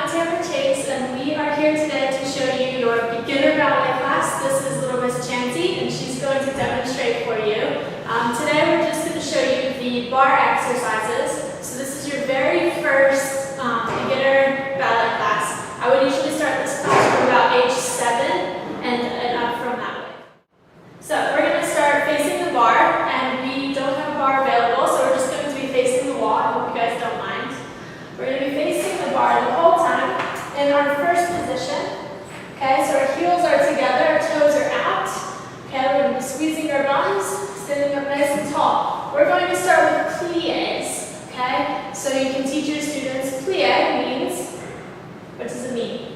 I'm Chace, and we are here today to show you your beginner ballet class. This is little Miss Chace, and she's going to demonstrate for you. Today we're just going to show you the bar exercises. So this is your very first beginner ballet class. I would usually start this class from about age 7 and up from that way. So we're going to start facing the bar, and we don't have a bar available, so we're just going to be facing the wall. I hope you guys don't mind. We're going to be facing the bar the whole time in our first position. Okay, so our heels are together, our toes are out. Okay, we're going to be squeezing our bums, standing up nice and tall. We're going to start with pliés. Okay, so you can teach your students plié means, what does it mean?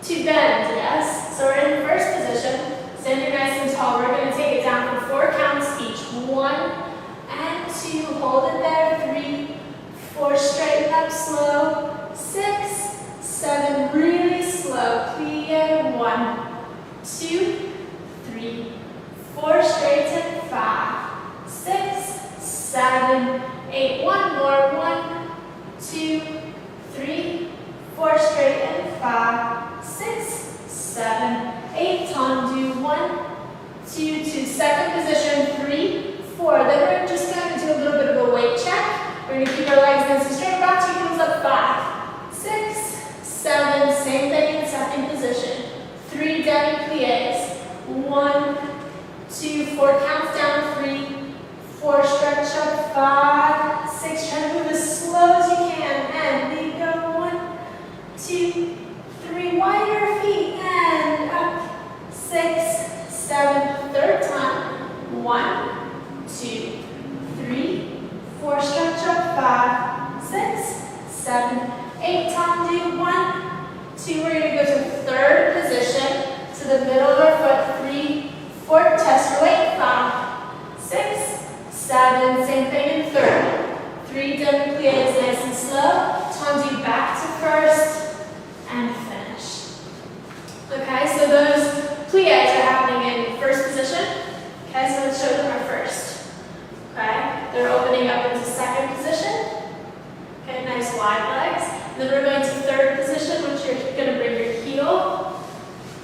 To bend, yes. So we're in the first position, standing nice and tall. We're going to take it down for 4 counts each. 1 and 2, hold it there. 3, 4, straighten up slow. 6, 7, really slow. Plie. 1, 2, 3, 4, straighten. 5, 6, 7, 8. One more. 1, 2, 3, 4, straighten. 5, 6, 7, 8. Tendu. 1, 2, 2. Second position. 3, 4. Then we're just going to do a little bit of a weight check. We're going to keep our legs nice and straight. Bounce your heels up. 5, 6, 7. Same thing in second position. 3 demi-pliés. 1, 2, 4 counts down. 3, 4 stretch up. 5, 6. Try to move as slow as you can. And we go. 1, 2, 3. Widen your feet and up. 6, 7. Third time. 1, 2, 3, 4. Stretch up. 5, 6, 7, 8. Tendu. 1, 2. We're going to go to third position. To the middle of our foot. 3, 4. Test your weight. 5, 6, 7. Same thing in third. 3 demi-pliés, nice and slow. Tendu back to first and finish. Okay, so those pliés are happening in first position. Okay, so let's show them our first. Okay, they're opening up into second position. Okay, nice wide legs. And then we're going to third position, which you're going to bring your heel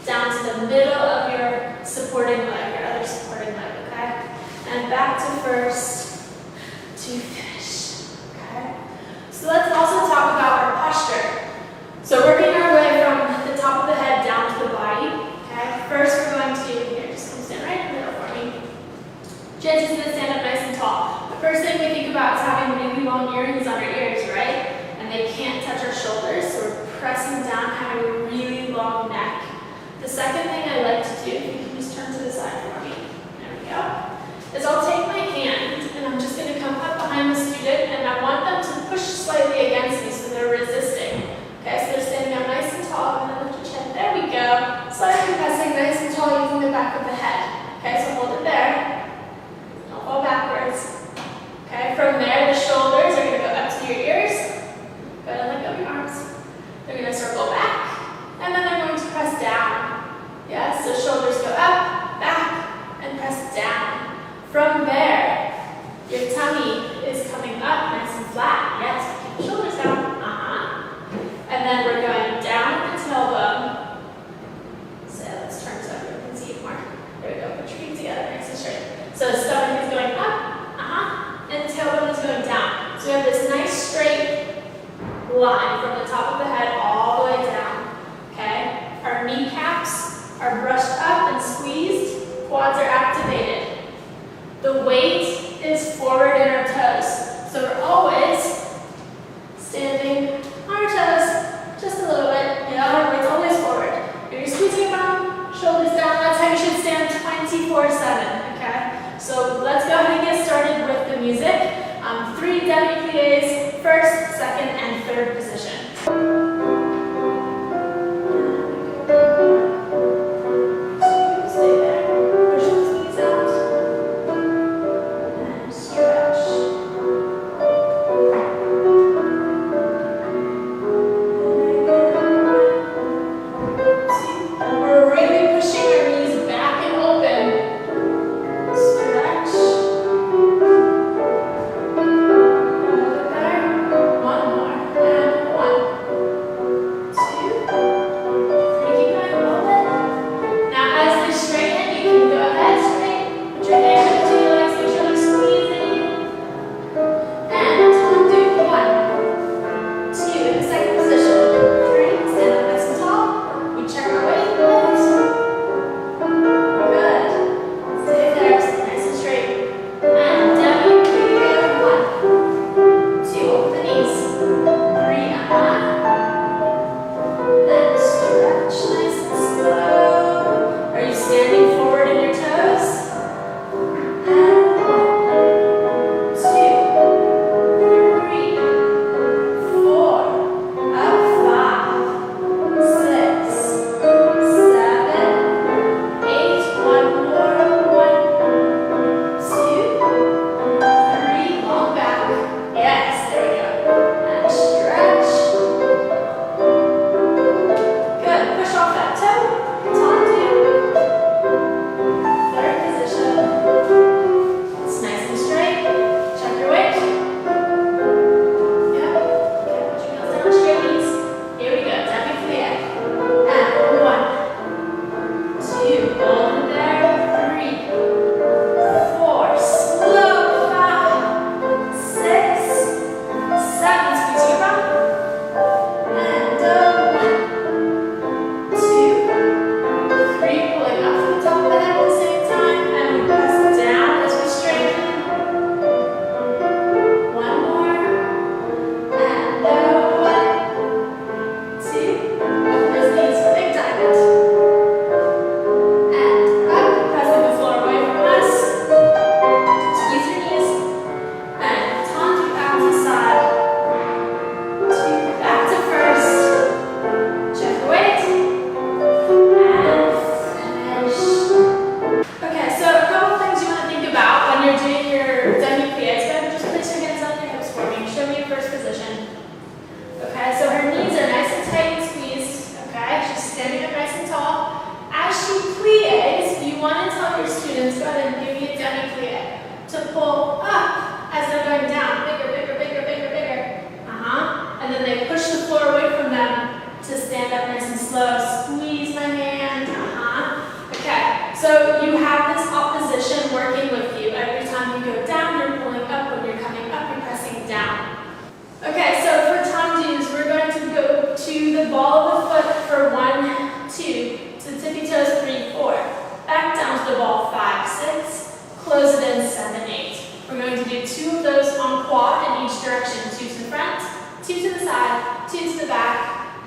down to the middle of your supporting leg, your other supporting leg, okay? And back to first to finish, okay? So let's also talk about our posture. So working our way from the top of the head down to the body, okay? First we're going to, here, just come stand right in the middle for me. Chace is going to stand up nice and tall. The first thing we think about is having really long earrings on our ears, right? And they can't touch our shoulders, so we're pressing down, having a really long neck. The second thing I like to do, if you can just turn to the side for me, there we go, is I'll take my hand and I'm just going to come up behind the student and I want them to push slightly against me so they're resisting. Okay, so they're standing up nice and tall, and then lift your chin. There we go. Slightly pressing nice and tall using the back of the head. Okay, so hold it there. Don't fall backwards. Okay, from there the shoulders are going to go up to your ears. Go ahead and let go of your arms. They're going to circle back, and then they're going to press down. Yes, so shoulders go up, back, and press down. From there, your tummy is coming up nice and flat. Yes, keep the shoulders down. And then we're going down the tailbone. So let's turn so you can see it more. There we go. Put your feet together, nice and straight. So the stomach is going up, and the tailbone is going down. So we have this nice straight line from the top of the head all the way down. Okay? Our kneecaps are brushed up and squeezed. Quads are activated. The weight is forward in our toes. So we're always standing on our toes just a little bit. You know, our weight's always forward. If you're squeezing your bum, shoulders down, that's how you should stand 24/7. Okay? So let's go ahead and get started with the music. 3 demi-pliés, first, second, and third position. Stay there. Push those knees out. And stretch. And we're really pushing our knees back and open. Stretch. Hold it there. One more. And 1,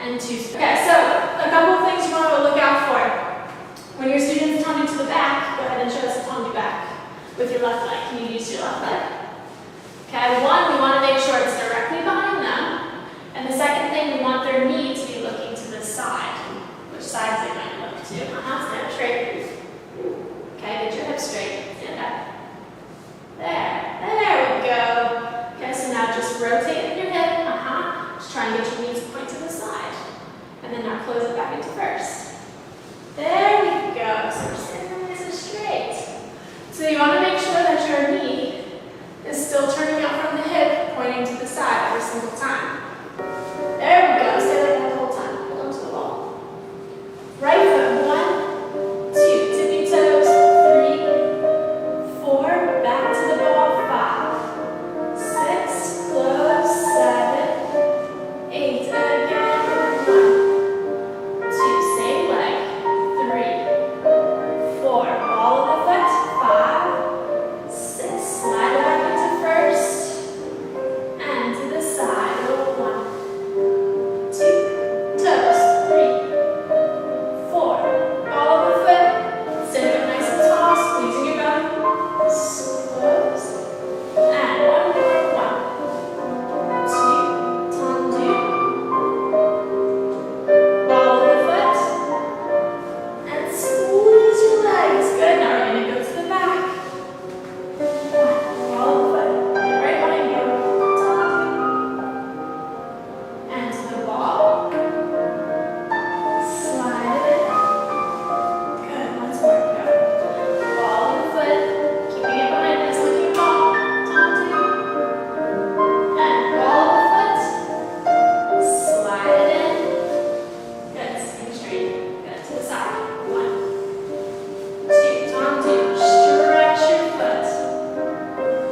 and 2. Okay, so a couple of things you want to look out for. When your students tongue to the back, go ahead and show us a tongue back with your left leg. Can you use your left leg? Okay, one, we want to make sure it's directly behind them. And the second thing, we want their knee to be looking to the side. Which side is it going to look to? Stand up straight. Okay, get your hips straight. Stand up. There we go. Okay, so now just rotate your hip. Just try and get your knees to point to the side. And then now close it back into first. There we go. So we're standing nice and straight. So you want to make sure that your knee is still turning out from the hip, pointing to the side every single time. There we go. Stay like that the whole time. Hold on to the wall. Right foot. 1, 2. Tippy toes. 3, 4. Back to the ball. 5, 6. Close. 7, 8. Again. 1, 2. Same leg. 3, 4. Ball of the foot. 5, 6. Slide it back into first. And to the side. 1, 2. Toes. 3, 4. Ball of the foot. Sitting up nice and tall. Squeezing your belly. Close. And one more. 1, 2. Tendu. Ball of the foot. And squeeze your legs. Good. Now we're going to go to the back. 1. Ball of the foot. Get right behind you. Tendu. And to the ball. Slide it in. Good. Once more. Go. Ball of the foot. Keeping it behind us. Looking ball. Tendu. And ball of the foot. Slide it in. Good. Sitting straight. Good. To the side. 1, 2. Tendu. Stretch your foot.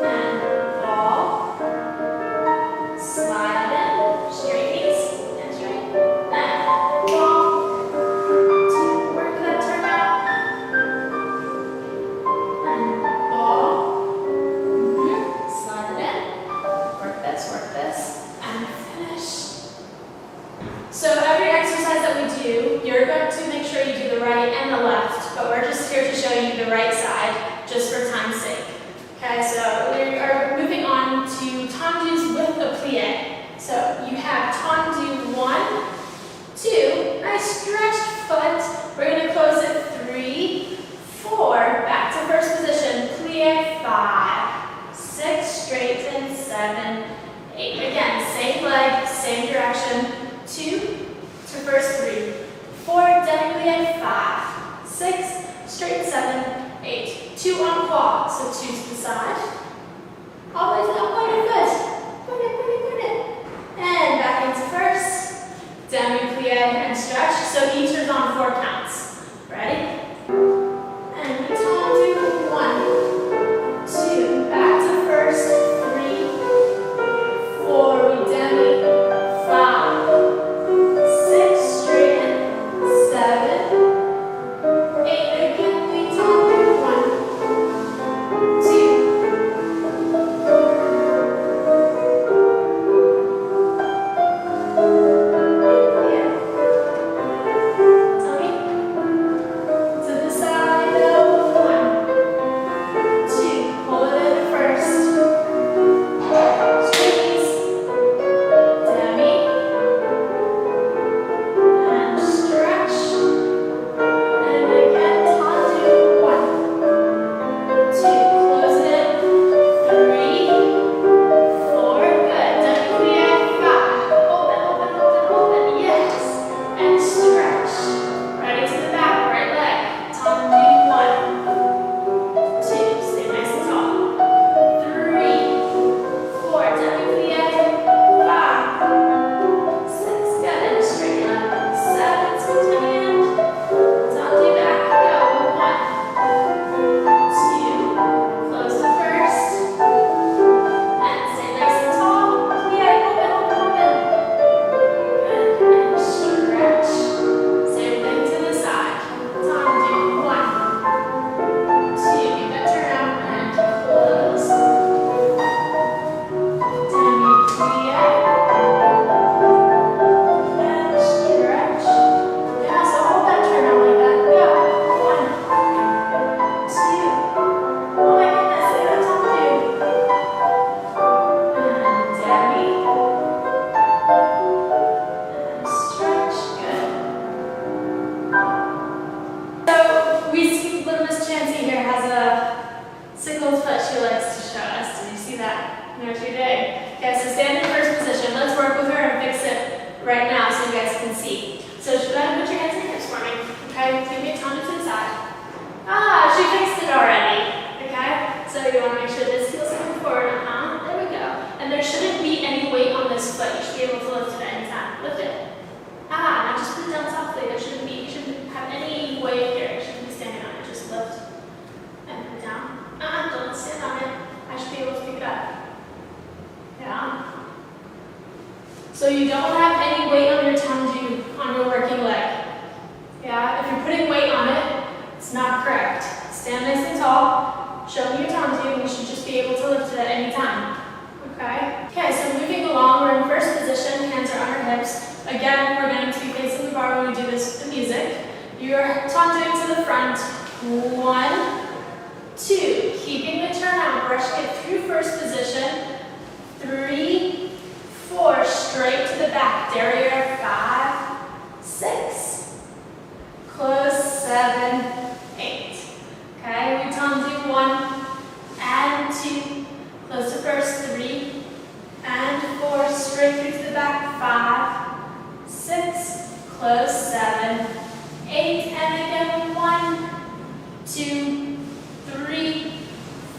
And ball. Slide it in. Straight knees. And straight. And ball. 2. Work that turnout. And ball. Slide it in. Work this. And finish. So every exercise that we do, you're going to make sure you do the right and the left, but we're just here to show you the right side, just for time's sake. Okay, so we are moving on to tendus with the plie. So you have tendu 1, 2, nice stretched foot. We're going to close it 3, 4, back to first position, plie 5, 6, straight and 7, 8. Again, same leg, same direction. 2 to first 3, 4, demi-plie 5, 6, straight 7, 8. 2 on quad, so 2 to the side. All the way to the point of foot. Put it. And back into first. Demi-plie and stretch. So each is on 4 counts. Ready? And we tendu 1, 2, back to first. 3, 4, we demi. 5, 6, straight in. 7, 8. Again, we tendu 1, 2. can see. So go ahead and put your hands in your hips for me. Okay, give me a tone to the side. Ah, she fixed it already. Okay, so you want to make sure this heel's coming forward. There we go. And there shouldn't be any weight on this foot. You should be able to lift it at any time. Lift it. Now just put it down softly. You shouldn't have any weight here. You shouldn't be standing on it. Just lift and put it down. Don't stand on it. I should be able to pick it up. Yeah. So you don't have any weight on your tendu on your working leg. Yeah. If you're putting weight on it, it's not correct. Stand nice and tall. Show me your tendu, and you should just be able to lift it at any time. Okay. Okay. So moving along, we're in first position. Hands are on our hips. Again, we're going to be facing the bar when we do this with the music. You're tenduing to the front. 1, 2. Keeping the turn out, brushing it through first position. 3, 4. Straight to the back. Derriere. 5, 6. Close. 7, 8. Okay, we tendu 1 and 2. Close to first. 3 and 4. Straight through to the back. 5, 6. Close. 7, 8. And again. 1, 2, 3,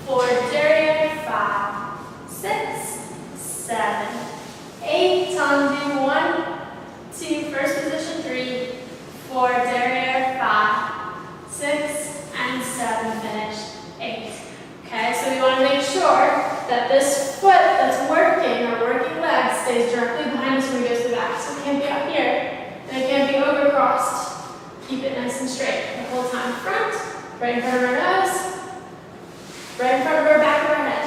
4. Derriere. 5, 6, 7, 8. Tendu 1, 2. First position. 3, 4. Derriere. 5, 6, and 7. Finish. 8. Okay, so we want to make sure that this foot that's working, our working leg, stays directly behind us when we go to the back. So it can't be up here, and it can't be overcrossed. Keep it nice and straight the whole time. Front, right in front of our nose, right in front of our back of our head.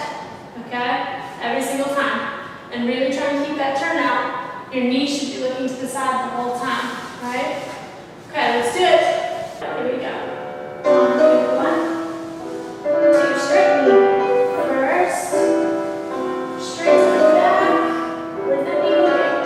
Okay? Every single time. And really try and keep that turn out. Your knees should be looking to the side the whole time. Right? Okay, let's do it. Here we go. 1, 2, straight knee. First, straight to the back with the knee moving.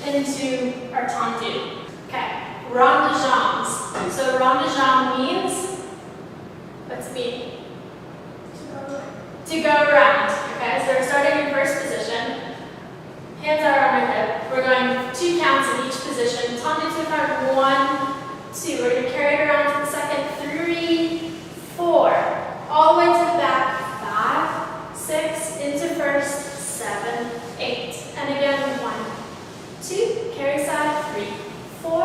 Into our tendu. Okay, rond de jambes. So rond de jambes means, what's it mean? To go around. Okay, so we're starting in first position. Hands are on our hip. We're going 2 counts in each position. Tendu to the front. 1, 2. We're going to carry it around to the second. 3, 4. All the way to the back. 5, 6. Into first. 7, 8. And again. 1, 2, carry side, 3, 4,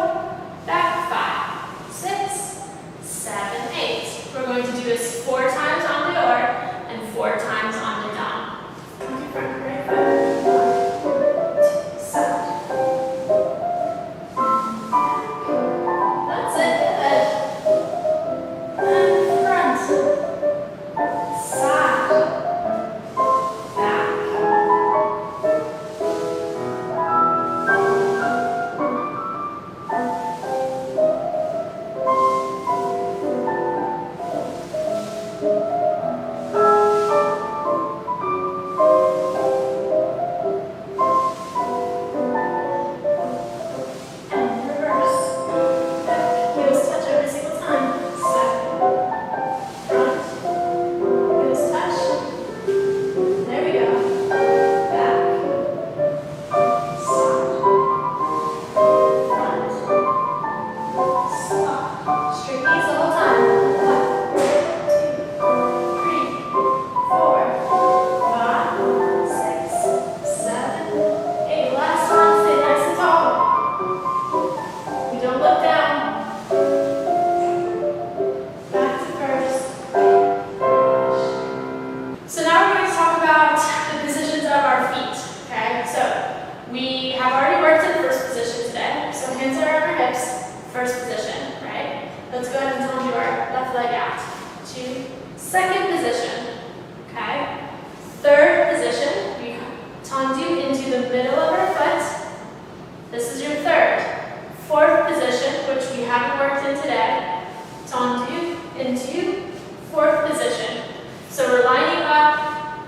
back, 5, 6, 7, 8. We're going to do this 4 times on the or and 4 times on the down. Front, right foot, 1, 2, side. That's it, good. first position, right? Let's go ahead and tendu our left leg out to second position, okay? Third position, we tendu into the middle of our foot. This is your third. Fourth position, which we haven't worked in today, tendu into fourth position. So we're lining up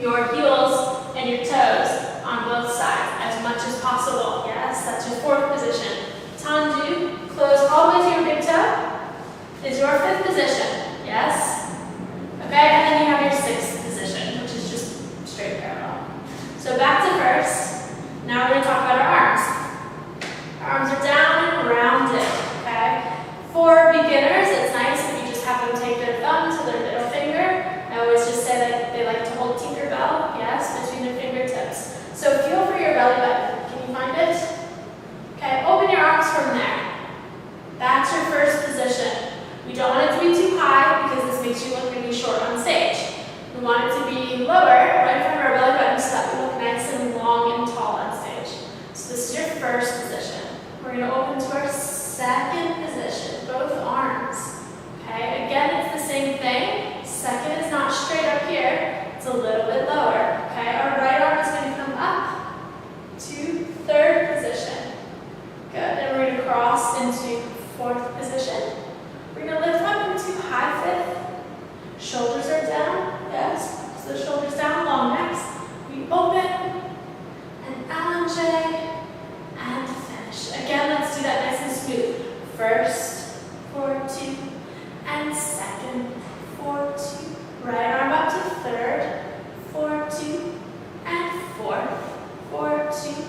your heels and your toes on both sides as much as possible. Yes, that's your fourth position. Tendu, close all the way to your big toe, is your fifth position. Yes? Okay, and then you have your sixth position, which is just straight parallel. So back to first. Now we're going to talk about our arms. Our arms are down and rounded. Okay? For beginners, it's nice if you just have them take their thumb to their middle finger. I always just say that they like to hold Tinkerbell, yes, between their fingertips. So feel for your belly button. Can you find it? Okay, open your arms from there. That's your first position. We don't want it to be too high because this makes you look really short on stage. We want it to be lower, right in front of our belly button, so that we look nice and long and tall on stage. So this is your first position. We're going to open to our second position, both arms. Okay, again, it's the same thing. Second is not straight up here, it's a little bit lower. Okay, our right arm is going to come up to third position. Good, and we're going to cross into fourth position. We're going to lift up into high fifth. Shoulders are down, yes, so the shoulders down, long necks. We open, and allonge, and finish. Again, let's do that nice and smooth. First, forward two, and second, forward two. Right arm up to third, forward two, and fourth, forward two,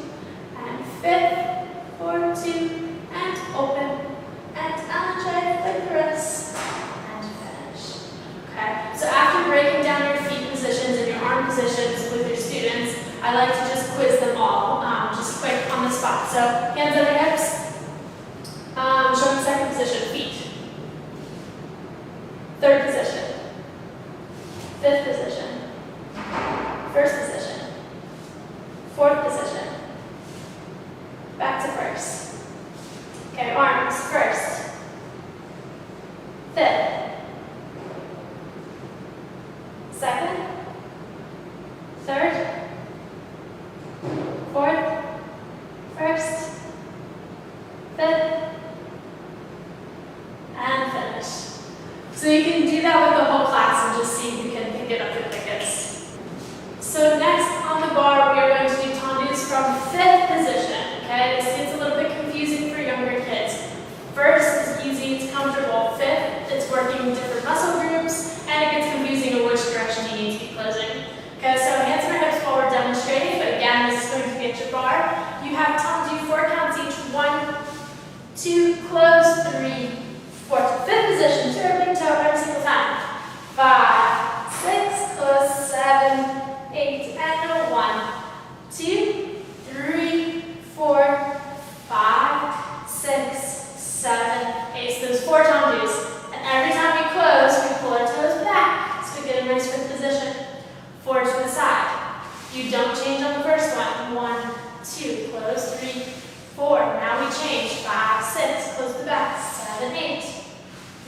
and fifth, forward two, and open, and allonge like the wrist, and finish. Okay, so after breaking down your feet positions and your arm positions with your students, I like to just quiz them all, just quick on the spot. So hands on your hips. Show me second position, feet. Third position. Fifth position. First position. Fourth position. Back to first. Okay, arms first. Fifth. Second. Third. Fourth. First. Fifth. And finish. So you can do that with the whole class and just see who can pick it up the quickest. So next on the bar, we are going to do tendus from fifth position. Okay, this gets a little bit confusing for younger kids. First is easy, it's comfortable. Fifth, it's working different muscle groups, and it gets confusing in which direction you need to be closing. Okay, so hands on our hips while we're demonstrating, but again, this is going to be at your bar. You have tendu 4 counts each. 1, 2, close, 3, 4. Fifth position, to our big toe every single time. 5, 6, close, 7, 8, and 1, 2, 3, 4, 5, 6, 7, 8. So there's 4 tendus. And every time we close, we pull our toes back. So we get a nice fifth position. 4 to the side. You don't change on the first one. 1, 2, close, 3, 4. Now we change. 5, 6, close the back. 7, 8.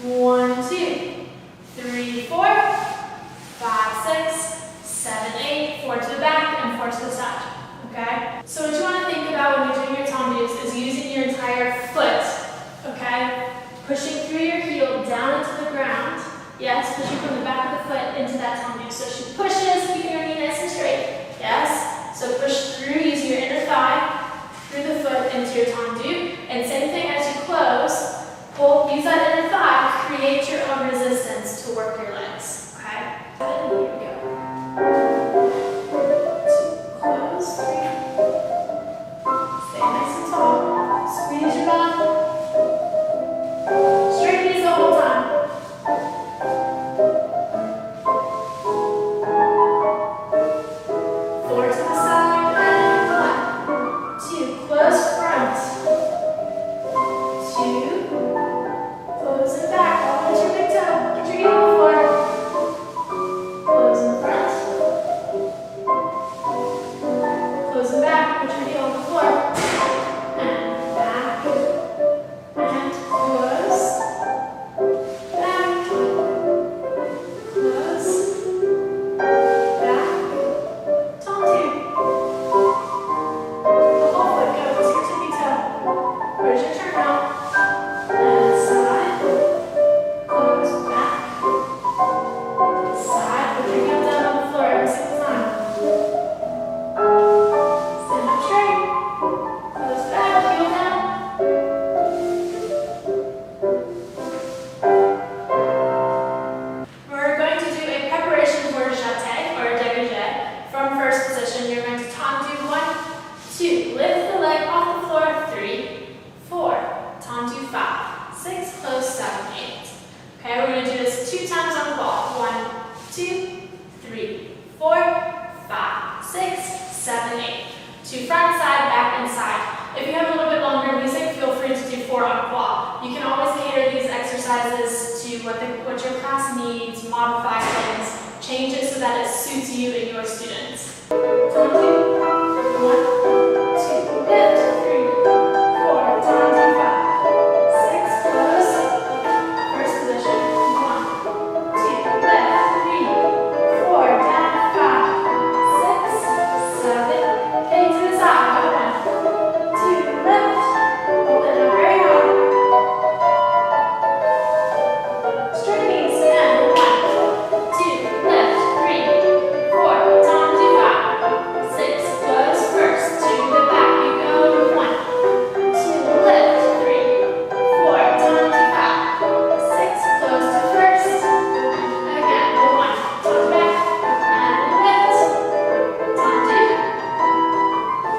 1, 2, 3, 4, 5, 6, 7, 8. 4 to the back and 4 to the side. Okay? So what you want to think about when you're doing your tendus is using your entire foot. Okay? Pushing through your heel down into the ground. Yes, pushing from the back of the foot into that tendu. So she pushes, keeping her knee nice and straight. Yes? So push through using your inner thigh, through the foot into your tendu. And same thing as you close, pull, use that inner thigh, create your own resistance to work your legs. Okay? And here we go. 2, close, 3. Stay nice and tall. Squeeze your bum. Straight knees the whole time. 4 to the side and 1, 2, close front. 2, close it back, all the way to your big toe. Get your heel on the floor. Here's your turn now. And side, close, back, side. Put your hands down on the floor every single time. Stand up straight, close back, heel down. We're going to do a preparation for a Chace or a dégagé. From first position, you're going to tendu 1, 2, lift the leg off the floor, 3, 4, tendu 5, 6, close, 7, 8. Okay, we're going to do this 2 times on the ball. 1, 2, 3, 4, 5, 6, 7, 8. To front, side, back, and side. If you have a little bit longer music, feel free to do 4 on ball. You can always cater these exercises to what your class needs, modify things, change it so that it suits you and your students. 1, 2, lift, 3, 4, tendu 5, 6, close, first position, 1, 2, lift, 3, 4, down, 5, 6, 7, 8, to the side, 1, 2, lift, hold it up very high, straight knees, and 1, 2, lift, 3, 4, tendu 5, 6, close, first, to the back, you go, 1, 2, lift, 3, 4, tendu 5, 6, close to first, again, 1, tendu back, and lift, tendu,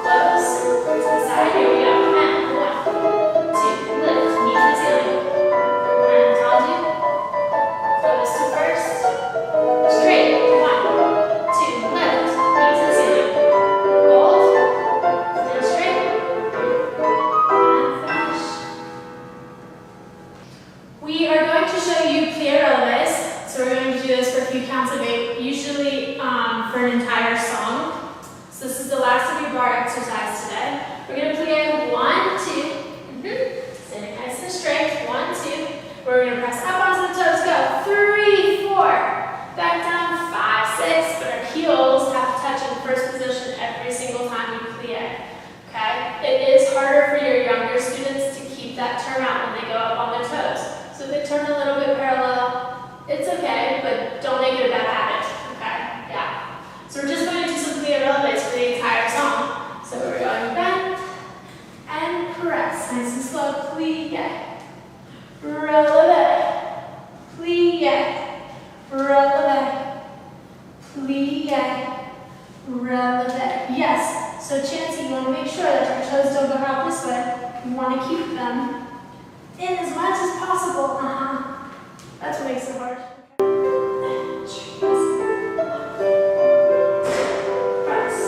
close, to the side, here we go, and 1, 2, lift, knee to the ceiling, and tendu, close to first, straight, 1, 2, lift, knee to the ceiling, hold, stand straight, and finish. We are going to show you plie relevés, so we're going to do this for a few counts of 8, usually for an entire song. So this is the last of your bar exercise today. We're going to plie 1, 2, standing nice and straight, 1, 2. We're going to press up onto the toes, go, 3, 4, back down, 5, 6, but our heels have to touch in first position every single time you plie. Okay? It is harder for your younger students to keep that turnout when they go up on their toes. So if they turn a little bit parallel, it's okay, but don't make it a bad habit. Okay? Yeah. So we're just going to do some plie relevés for the entire song. So we're going bend and press, nice and slow, plie, relevé, plie, relevé, plie, relevé. Yes, so Chace, you want to make sure that your toes don't go out this way. You want to keep them in as much as possible. That's what makes it hard. Press.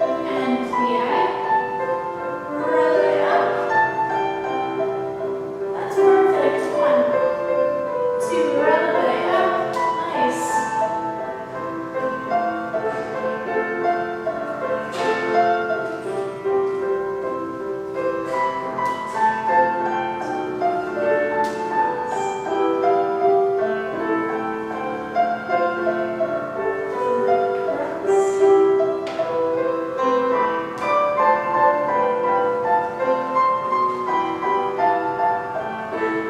And plie. Relevé up. That's perfect. 1, 2, relevé up. Nice.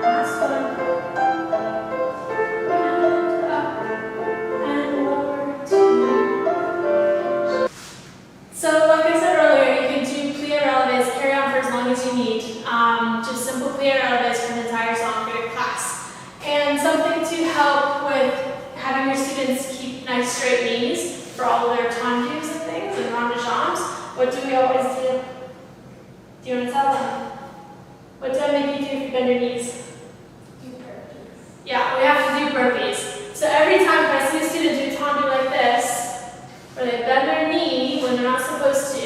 Last one. And up and lower to. So like I said earlier, you can do plie relevés, carry on for as long as you need. Just simple plie relevés for an entire song for your class. And something to help with having your students keep nice straight knees for all of their tendus and things and rond de jambes. What do we always do? Do you want to tell them? What do I make you do if you bend your knees? Yeah, we have to do burpees. So every time if I see a student do tendu like this, where they bend their knee when they're not supposed to,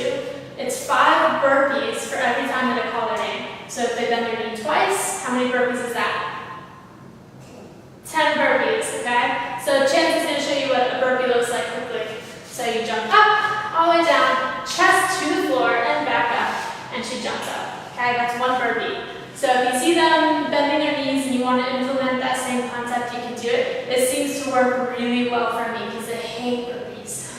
it's 5 burpees for every time that I call their name. So if they bend their knee twice, how many burpees is that? 10 burpees, okay? So Chace is going to show you what a burpee looks like quickly. So you jump up, all the way down, chest to the floor, and back up, and she jumps up. Okay, that's 1 burpee. So if you see them bending their knees and you want to implement that same concept, you can do it. It seems to work really well for me because I hate burpees.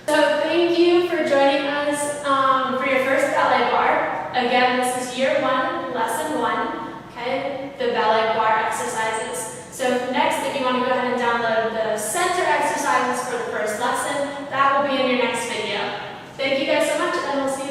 So thank you for joining us for your first ballet bar. Again, this is year 1, lesson 1, okay, the ballet bar exercises. So next, if you want to go ahead and download the center exercises for the first lesson, that will be in your next video. Thank you guys so much, and we'll see you